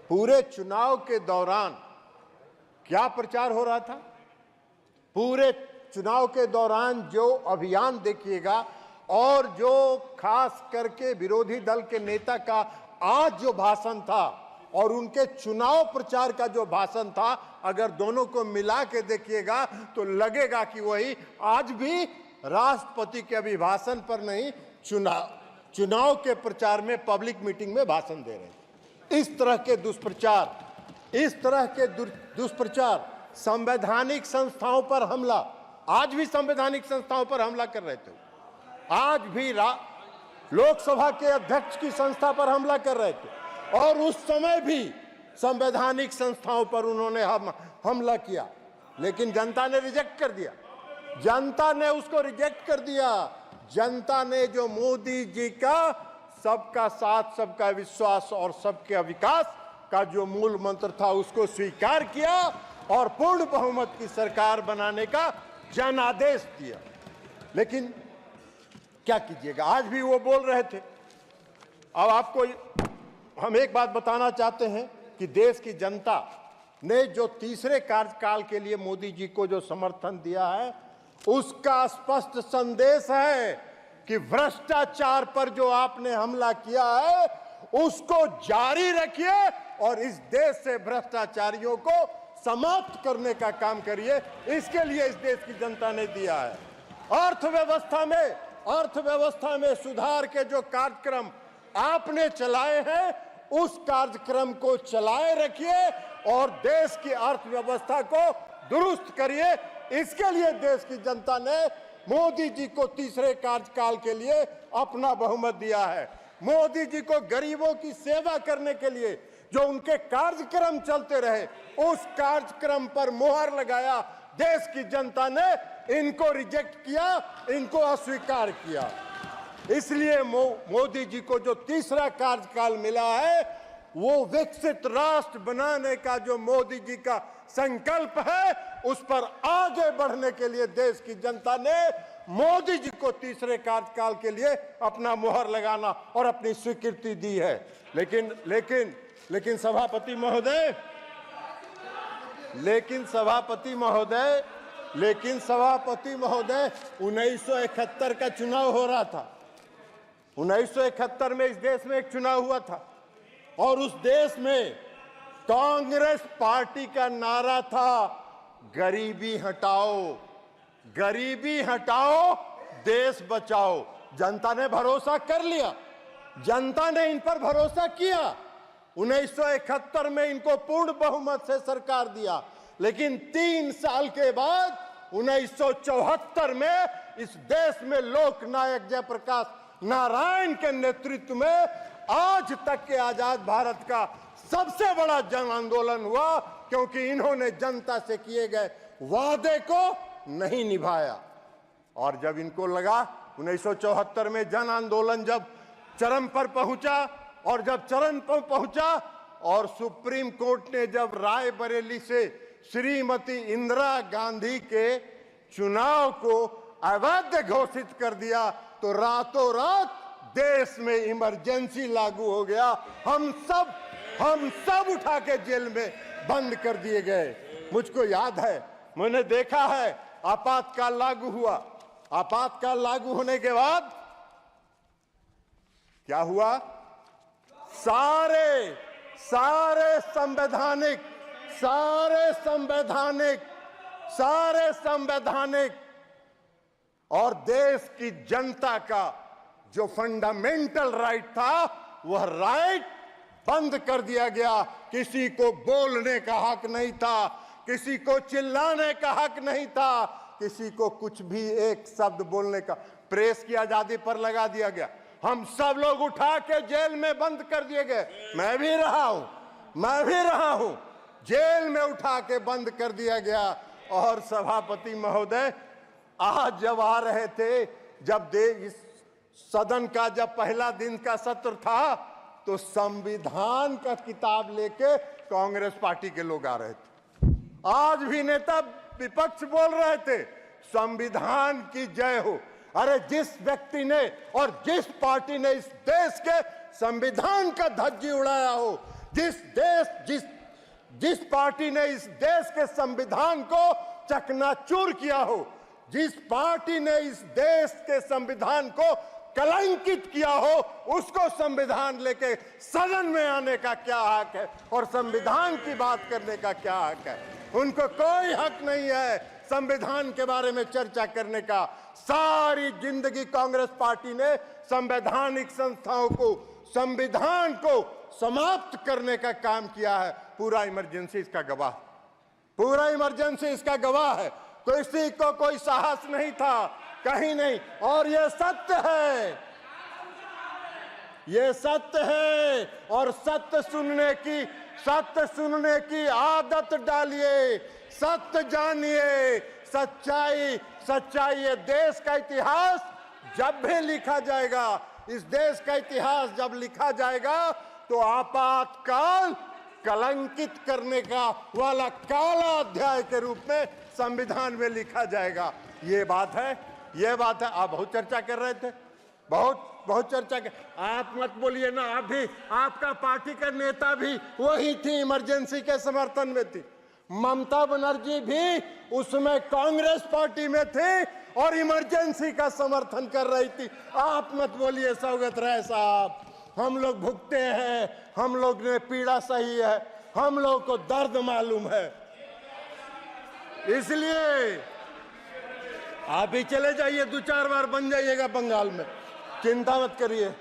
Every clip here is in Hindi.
पूरे चुनाव के दौरान क्या प्रचार हो रहा था? पूरे चुनाव के दौरान जो अभियान देखिएगा और जो खास करके विरोधी दल के नेता का आज जो भाषण था और उनके चुनाव प्रचार का जो भाषण था, अगर दोनों को मिला के देखिएगा तो लगेगा कि वही आज भी राष्ट्रपति के अभिभाषण पर नहीं, चुनाव के प्रचार में, पब्लिक मीटिंग में भाषण दे रहे हैं। इस तरह के दुष्प्रचार, संवैधानिक संस्थाओं पर हमला, आज भी संवैधानिक संस्थाओं पर हमला कर रहे थे, आज भी लोकसभा के अध्यक्ष की संस्था पर हमला कर रहे थे और उस समय भी संवैधानिक संस्थाओं पर उन्होंने हमला किया, लेकिन जनता ने रिजेक्ट कर दिया। जनता ने उसको रिजेक्ट कर दिया। जनता ने जो मोदी जी का सबका साथ, सबका विश्वास और सबके विकास का जो मूल मंत्र था उसको स्वीकार किया और पूर्ण बहुमत की सरकार बनाने का जनादेश दिया। लेकिन क्या कीजिएगा, आज भी वो बोल रहे थे। अब आपको हम एक बात बताना चाहते हैं कि देश की जनता ने जो तीसरे कार्यकाल के लिए मोदी जी को जो समर्थन दिया है, उसका स्पष्ट संदेश है कि भ्रष्टाचार पर जो आपने हमला किया है उसको जारी रखिए और इस देश से भ्रष्टाचारियों को समाप्त करने का काम करिए। इसके लिए इस देश की जनता ने दिया है। अर्थव्यवस्था में सुधार के जो कार्यक्रम आपने चलाए हैं, उस कार्यक्रम को चलाए रखिए और देश की अर्थव्यवस्था को दुरुस्त करिए। इसके लिए देश की जनता ने मोदी जी को तीसरे कार्यकाल के लिए अपना बहुमत दिया है। मोदी जी को गरीबों की सेवा करने के लिए जो उनके कार्यक्रम चलते रहे, उस कार्यक्रम पर मोहर लगाया। देश की जनता ने इनको रिजेक्ट किया, इनको अस्वीकार किया। इसलिए मोदी जी को जो तीसरा कार्यकाल मिला है, वो विकसित राष्ट्र बनाने का जो मोदी जी का संकल्प है, उस पर आगे बढ़ने के लिए देश की जनता ने मोदी जी को तीसरे कार्यकाल के लिए अपना मोहर लगाना और अपनी स्वीकृति दी है। लेकिन सभापति महोदय, 1971 का चुनाव हो रहा था। 1971 में इस देश में एक चुनाव हुआ था और उस देश में कांग्रेस पार्टी का नारा था, गरीबी हटाओ, गरीबी हटाओ, देश बचाओ। जनता ने भरोसा कर लिया, जनता ने इन पर भरोसा किया। 1971 में इनको पूर्ण बहुमत से सरकार दिया, लेकिन 3 साल के बाद 1974 में इस देश में लोकनायक जयप्रकाश नारायण के नेतृत्व में आज तक के आजाद भारत का सबसे बड़ा जन आंदोलन हुआ, क्योंकि इन्होंने जनता से किए गए वादे को नहीं निभाया। और जब इनको लगा 1974 में जन आंदोलन जब चरम पर पहुंचा और जब चरम पर पहुंचा और सुप्रीम कोर्ट ने जब रायबरेली से श्रीमती इंदिरा गांधी के चुनाव को अवैध घोषित कर दिया, तो रातों रात देश में इमरजेंसी लागू हो गया। हम सब उठा के जेल में बंद कर दिए गए। मुझको याद है, मैंने देखा है, आपातकाल लागू हुआ। आपातकाल लागू होने के बाद क्या हुआ? सारे संवैधानिक और देश की जनता का जो फंडामेंटल राइट था, वह राइट बंद कर दिया गया। किसी को बोलने का हक नहीं था, किसी को चिल्लाने का हक नहीं था, किसी को कुछ भी एक शब्द बोलने का, प्रेस की आजादी पर लगा दिया गया। हम सब लोग उठा के जेल में बंद कर दिए गए। मैं भी रहा हूं, जेल में उठा के बंद कर दिया गया। और सभापति महोदय, आज जब आ रहे थे, जब इस सदन का जब पहला दिन का सत्र था, तो संविधान का किताब लेके कांग्रेस पार्टी के लोग आ रहे थे। आज भी नेता विपक्ष बोल रहे थे, संविधान की जय हो। अरे जिस व्यक्ति ने और जिस पार्टी ने इस देश के संविधान का धज्जी उड़ाया हो, जिस पार्टी ने इस देश के संविधान को चकनाचूर किया हो, जिस पार्टी ने इस देश के संविधान को कलंकित किया हो, उसको संविधान लेके सदन में आने का क्या हक है और संविधान की बात करने का क्या हक है? उनको कोई हक नहीं है संविधान के बारे में चर्चा करने का। सारी जिंदगी कांग्रेस पार्टी ने संवैधानिक संस्थाओं को, संविधान को समाप्त करने का काम किया है। पूरा इमरजेंसी इसका गवाह, पूरा इमरजेंसी इसका गवाह है। किसी को कोई साहस नहीं था, कहीं नहीं। और ये सत्य है, ये सत्य है। और सत्य सुनने की आदत डालिए, सत्य जानिए, सच्चाई। ये देश का इतिहास जब भी लिखा जाएगा, इस देश का इतिहास जब लिखा जाएगा तो आपातकाल कलंकित करने का वाला काला अध्याय के रूप में संविधान में लिखा जाएगा। ये बात है, ये बात है। आप बहुत चर्चा कर रहे थे, बहुत चर्चा कर। आप मत बोलिए ना, आप भी, आपका पार्टी का नेता भी वही थी, इमरजेंसी के समर्थन में थी। ममता बनर्जी भी उसमें कांग्रेस पार्टी में थे और इमरजेंसी का समर्थन कर रही थी। आप मत बोलिए सौगत राय साहब, हम लोग भुगते हैं, हम लोग ने पीड़ा सही है, हम लोग को दर्द मालूम है। इसलिए आप भी चले जाइए, 2-4 बार बन जाइएगा बंगाल में, चिंता मत करिए।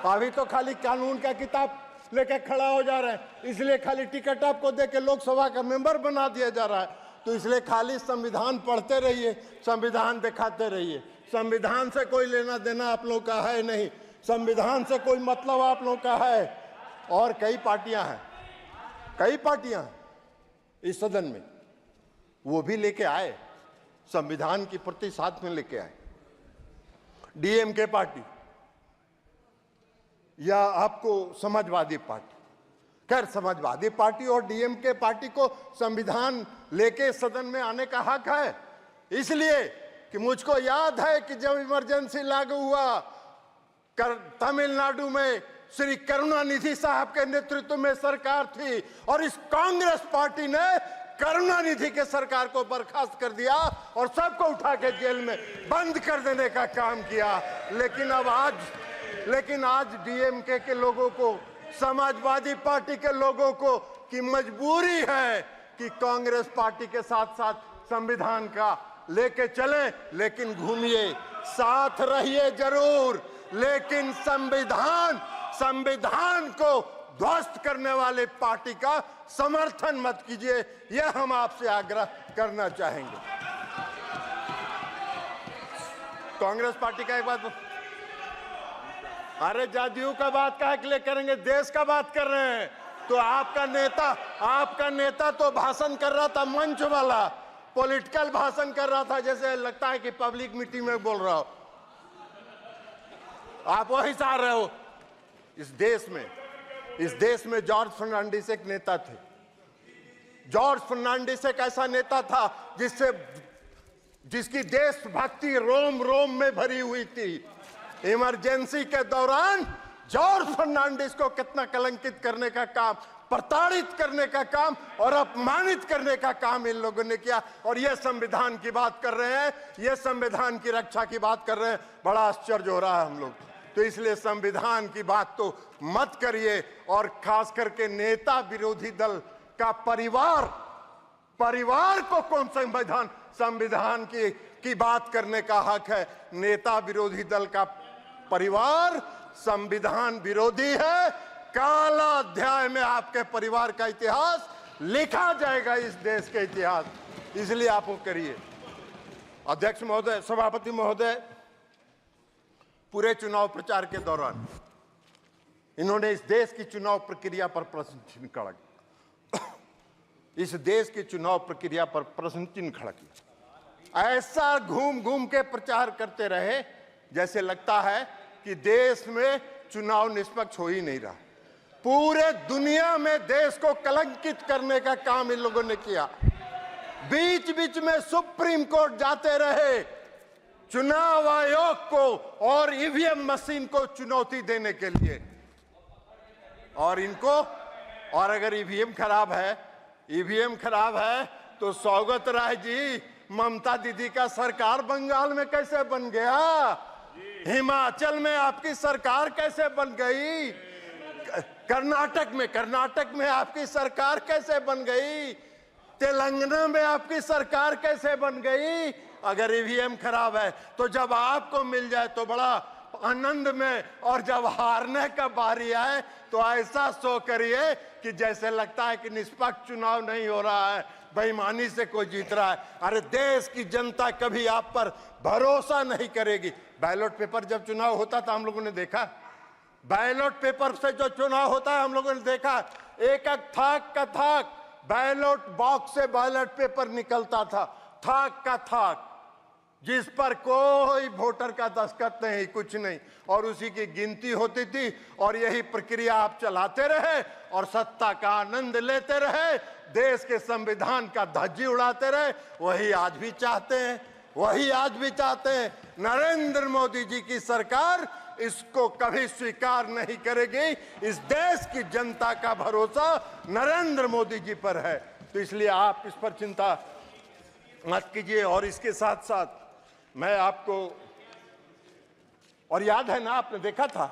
अभी तो खाली कानून का किताब लेके खड़ा हो जा रहा है, इसलिए खाली टिकट आपको देके लोकसभा का मेंबर बना दिया जा रहा है। तो इसलिए खाली संविधान पढ़ते रहिए, संविधान दिखाते रहिए। संविधान से कोई लेना देना आप लोग का है नहीं, संविधान से कोई मतलब आप लोग का है। और कई पार्टियां हैं इस सदन में, वो भी लेके आए, संविधान की प्रति साथ में लेके आए। डीएमके पार्टी या आपको समाजवादी पार्टी, खैर समाजवादी पार्टी और डीएमके पार्टी को संविधान लेके सदन में आने का हक है, इसलिए कि मुझको याद है कि जब इमरजेंसी लागू हुआ तमिलनाडु में श्री करुणानिधि साहब के नेतृत्व में सरकार थी और इस कांग्रेस पार्टी ने करुणानिधि के सरकार को बर्खास्त कर दिया और सबको उठा के जेल में बंद कर देने का काम किया। लेकिन आज डीएमके के लोगों को, समाजवादी पार्टी के लोगों को की मजबूरी है कि कांग्रेस पार्टी के साथ साथ संविधान का लेके चले, लेकिन घूमिए, साथ रहिए जरूर, लेकिन संविधान को ध्वस्त करने वाले पार्टी का समर्थन मत कीजिए। यह हम आपसे आग्रह करना चाहेंगे। कांग्रेस पार्टी का एक बात, अरे जदयू का बात काहे के लिए करेंगे, देश का बात कर रहे हैं। तो आपका नेता तो भाषण कर रहा था, मंच वाला पॉलिटिकल भाषण कर रहा था, जैसे लगता है कि पब्लिक मीटिंग में बोल रहा हो। आप वही चाह रहे हो। इस देश में जॉर्ज फर्नांडिस एक नेता थे। जॉर्ज फर्नांडिस एक ऐसा नेता था जिसकी देशभक्ति रोम रोम में भरी हुई थी। इमरजेंसी के दौरान जॉर्ज फर्नांडिस को कितना कलंकित करने का काम, प्रताड़ित करने का काम और अपमानित करने का काम इन लोगों ने किया। और ये संविधान की बात कर रहे हैं, ये संविधान की रक्षा की बात कर रहे हैं। बड़ा आश्चर्य हो रहा है हम लोग। तो इसलिए संविधान की बात तो मत करिए। और खास करके नेता विरोधी दल का परिवार को कौन संविधान की बात करने का हक है? नेता विरोधी दल का परिवार संविधान विरोधी है। काला अध्याय में आपके परिवार का इतिहास लिखा जाएगा, इस देश के इतिहास। इसलिए आप वो करिए। अध्यक्ष महोदय, सभापति महोदय, पूरे चुनाव प्रचार के दौरान इन्होंने इस देश की चुनाव प्रक्रिया पर प्रश्न चिन्ह खड़ा किया। इस देश की चुनाव प्रक्रिया पर प्रश्न चिन्ह खड़ा किया। ऐसा घूम घूम के प्रचार करते रहे जैसे लगता है कि देश में चुनाव निष्पक्ष हो ही नहीं रहा। पूरे दुनिया में देश को कलंकित करने का काम इन लोगों ने किया। बीच बीच में सुप्रीम कोर्ट जाते रहे चुनाव आयोग को और ईवीएम मशीन को चुनौती देने के लिए। और और अगर ईवीएम खराब है तो सौगत राय जी, ममता दीदी का सरकार बंगाल में कैसे बन गया? हिमाचल में आपकी सरकार कैसे बन गई? कर्नाटक में आपकी सरकार कैसे बन गई? तेलंगाना में आपकी सरकार कैसे बन गई? अगर ईवीएम खराब है तो जब आपको मिल जाए तो बड़ा आनंद में, और जब हारने का बारी आए तो ऐसा शो करिए कि जैसे लगता है कि निष्पक्ष चुनाव नहीं हो रहा है, बेईमानी से कोई जीत रहा है। अरे देश की जनता कभी आप पर भरोसा नहीं करेगी। बैलेट पेपर जब चुनाव होता था हम लोगों ने देखा, बैलेट पेपर से जो चुनाव होता है हम लोगों ने देखा, एक एक थाक का थाक बैलेट बॉक्स से बैलेट पेपर निकलता था, थाक का थाक, जिस पर कोई वोटर का दस्तखत नहीं, कुछ नहीं, और उसी की गिनती होती थी। और यही प्रक्रिया आप चलाते रहे और सत्ता का आनंद लेते रहे, देश के संविधान का धज्जी उड़ाते रहे। वही आज भी चाहते हैं। नरेंद्र मोदी जी की सरकार इसको कभी स्वीकार नहीं करेगी। इस देश की जनता का भरोसा नरेंद्र मोदी जी पर है, तो इसलिए आप इस पर चिंता मत कीजिए। और इसके साथ साथ मैं आपको, और याद है ना, आपने देखा था,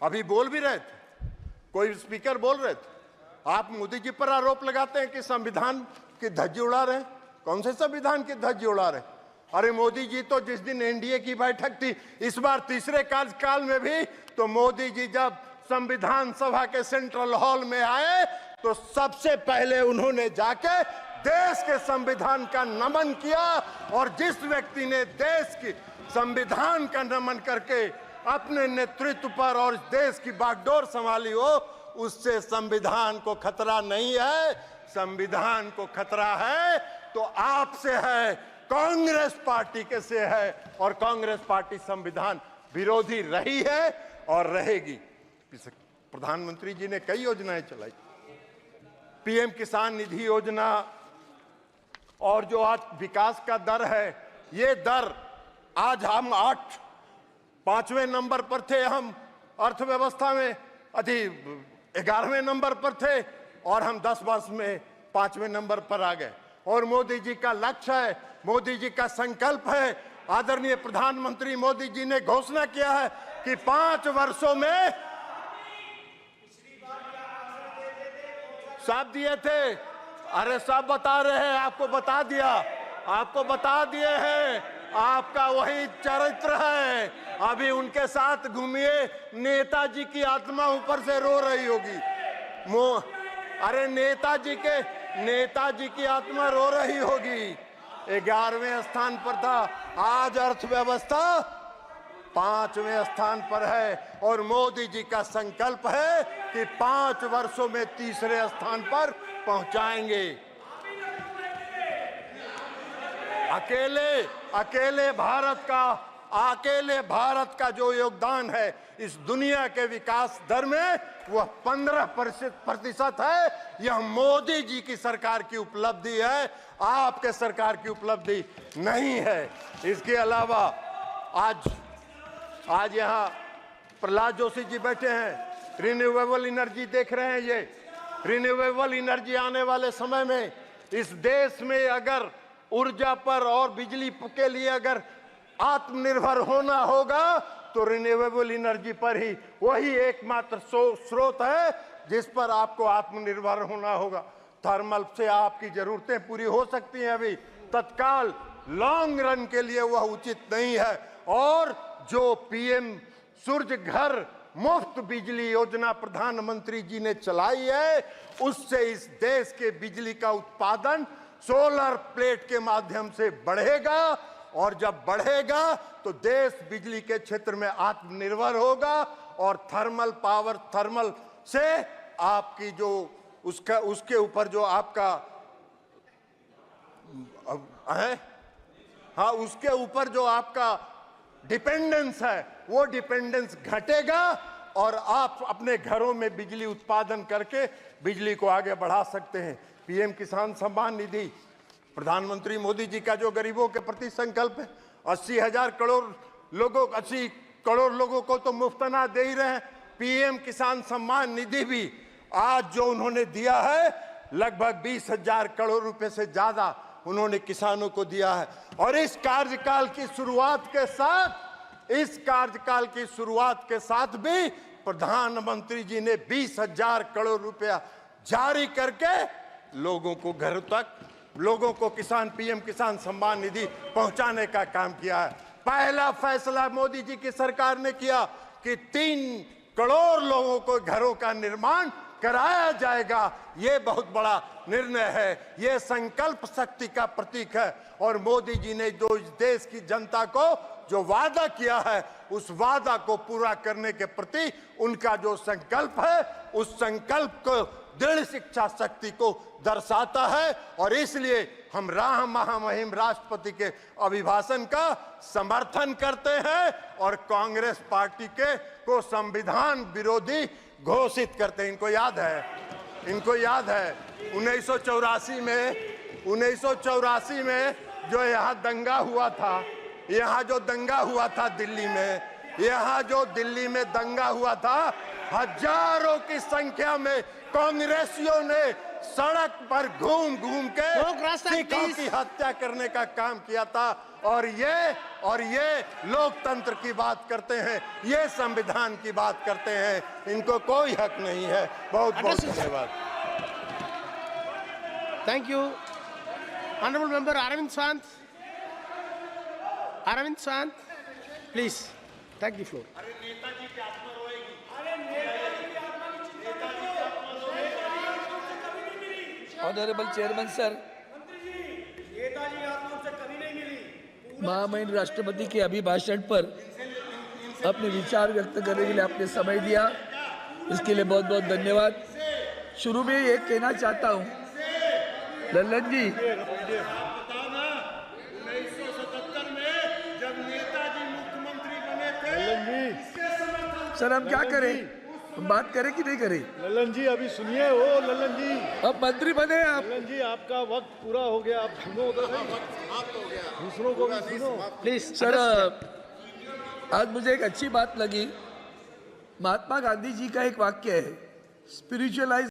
अभी बोल भी रहे थे, कोई स्पीकर बोल रहे थे, आप मोदी जी पर आरोप लगाते हैं कि संविधान की धज्जी उड़ा रहे हैं। कौन से संविधान की धज्जी उड़ा रहे हैं? अरे मोदी जी तो जिस दिन एनडीए की बैठक थी, इस बार तीसरे कार्यकाल में भी, तो मोदी जी जब संविधान सभा के सेंट्रल हॉल में आए तो सबसे पहले उन्होंने जाके देश के संविधान का नमन किया। और जिस व्यक्ति ने देश की संविधान का नमन करके अपने नेतृत्व पर और देश की बागडोर संभाली हो, उससे संविधान को खतरा नहीं है। संविधान को खतरा है तो आपसे है, कांग्रेस पार्टी के से है, और कांग्रेस पार्टी संविधान विरोधी रही है और रहेगी। प्रधानमंत्री जी ने कई योजनाएं चलाई, पीएम किसान निधि योजना, और जो आज विकास का दर है, ये दर आज हम 5वें नंबर पर थे, हम अर्थव्यवस्था में 11वें नंबर पर थे, और हम 10 वर्ष में 5वें नंबर पर आ गए। और मोदी जी का लक्ष्य है, मोदी जी का संकल्प है, आदरणीय प्रधानमंत्री मोदी जी ने घोषणा किया है कि 5 वर्षों में सब दिए थे। अरे सब बता रहे हैं, आपको बता दिए हैं, आपका वही चरित्र है। अभी उनके साथ घूमिए, नेताजी की आत्मा ऊपर से रो रही होगी। अरे नेताजी की आत्मा रो रही होगी। 11वें स्थान पर था, आज अर्थव्यवस्था 5वें स्थान पर है, और मोदी जी का संकल्प है कि 5 वर्षों में तीसरे स्थान पर पहुंचाएंगे। अकेले भारत का जो योगदान है इस दुनिया के विकास दर में, वह 15% है। यह मोदी जी की सरकार की उपलब्धि है, आपके सरकार की उपलब्धि नहीं है। इसके अलावा आज यहाँ प्रहलाद जोशी जी बैठे हैं, रिन्यूएबल एनर्जी देख रहे हैं। ये रिन्यूएबल एनर्जी आने वाले समय में इस देश में अगर ऊर्जा पर और बिजली के लिए अगर आत्मनिर्भर होना होगा तो रिन्यूएबल एनर्जी पर ही, वही एकमात्र स्रोत है जिस पर आपको आत्मनिर्भर होना होगा। थर्मल से आपकी जरूरतें पूरी हो सकती हैं, अभी तत्काल लॉन्ग रन के लिए वह उचित नहीं है। और जो पीएम सूर्य घर मुफ्त बिजली योजना प्रधानमंत्री जी ने चलाई है, उससे इस देश के बिजली का उत्पादन सोलर प्लेट के माध्यम से बढ़ेगा, और जब बढ़ेगा तो देश बिजली के क्षेत्र में आत्मनिर्भर होगा। और थर्मल से आपकी जो उसके ऊपर जो आपका है, हाँ, उसके ऊपर जो आपका डिपेंडेंस है, वो डिपेंडेंस घटेगा, और आप अपने घरों में बिजली उत्पादन करके बिजली को आगे बढ़ा सकते हैं। पीएम किसान सम्मान निधि, प्रधानमंत्री मोदी जी का जो गरीबों के प्रति संकल्प है, 80 करोड़ लोगों को तो मुफ्त अनाज दे ही रहे हैं। पीएम किसान सम्मान निधि भी आज जो उन्होंने दिया है लगभग 20,000 करोड़ रुपए से ज्यादा उन्होंने किसानों को दिया है। और इस कार्यकाल की शुरुआत के साथ भी प्रधानमंत्री जी ने 20,000 करोड़ रुपया जारी करके लोगों को घरों तक, लोगों को किसान पीएम किसान सम्मान निधि पहुंचाने का काम किया है। पहला फैसला मोदी जी की सरकार ने किया कि 3 करोड़ लोगों को घरों का निर्माण कराया जाएगा। ये बहुत बड़ा निर्णय है, ये संकल्प शक्ति का प्रतीक है। और मोदी जी ने जो इस देश की जनता को जो वादा किया है, उस वादा को पूरा करने के प्रति उनका जो संकल्प है, उस संकल्प को दृढ़ शिक्षा शक्ति को दर्शाता है। और इसलिए हम राम महामहिम राष्ट्रपति के अभिभाषण का समर्थन करते हैं और कांग्रेस पार्टी को संविधान विरोधी घोषित करते हैं। इनको याद है 1984 में जो यहाँ दंगा हुआ था, दिल्ली में दंगा हुआ था, हजारों की संख्या में कांग्रेसियों ने सड़क पर घूम के सिखों की हत्या करने का काम किया था। और ये लोकतंत्र की बात करते हैं, ये संविधान की बात करते हैं। इनको कोई हक नहीं है। बहुत बहुत धन्यवाद। Thank you. Honorable Member Arvind Swant, please take the floor. Honourable chairman sir, महामहिम राष्ट्रपति के अभिभाषण पर अपने विचार व्यक्त करने के लिए आपने समय दिया, इसके लिए बहुत बहुत धन्यवाद। शुरू में ये कहना चाहता हूँ, लल्लन जी, 1977 में जब नेताजी मुख्यमंत्री बने थे, सर हम क्या करें, हम बात करें कि नहीं करें? लल्लन जी अभी सुनिए, वो लल्लन जी अब मंत्री बने आप। लल्लन जी आपका वक्त पूरा हो गया, आप सुनो तो सही, दूसरों को भी सुनो Please. सर आज मुझे एक अच्छी बात लगी, महात्मा गांधी जी का एक वाक्य है, स्पिरिचुअलाइज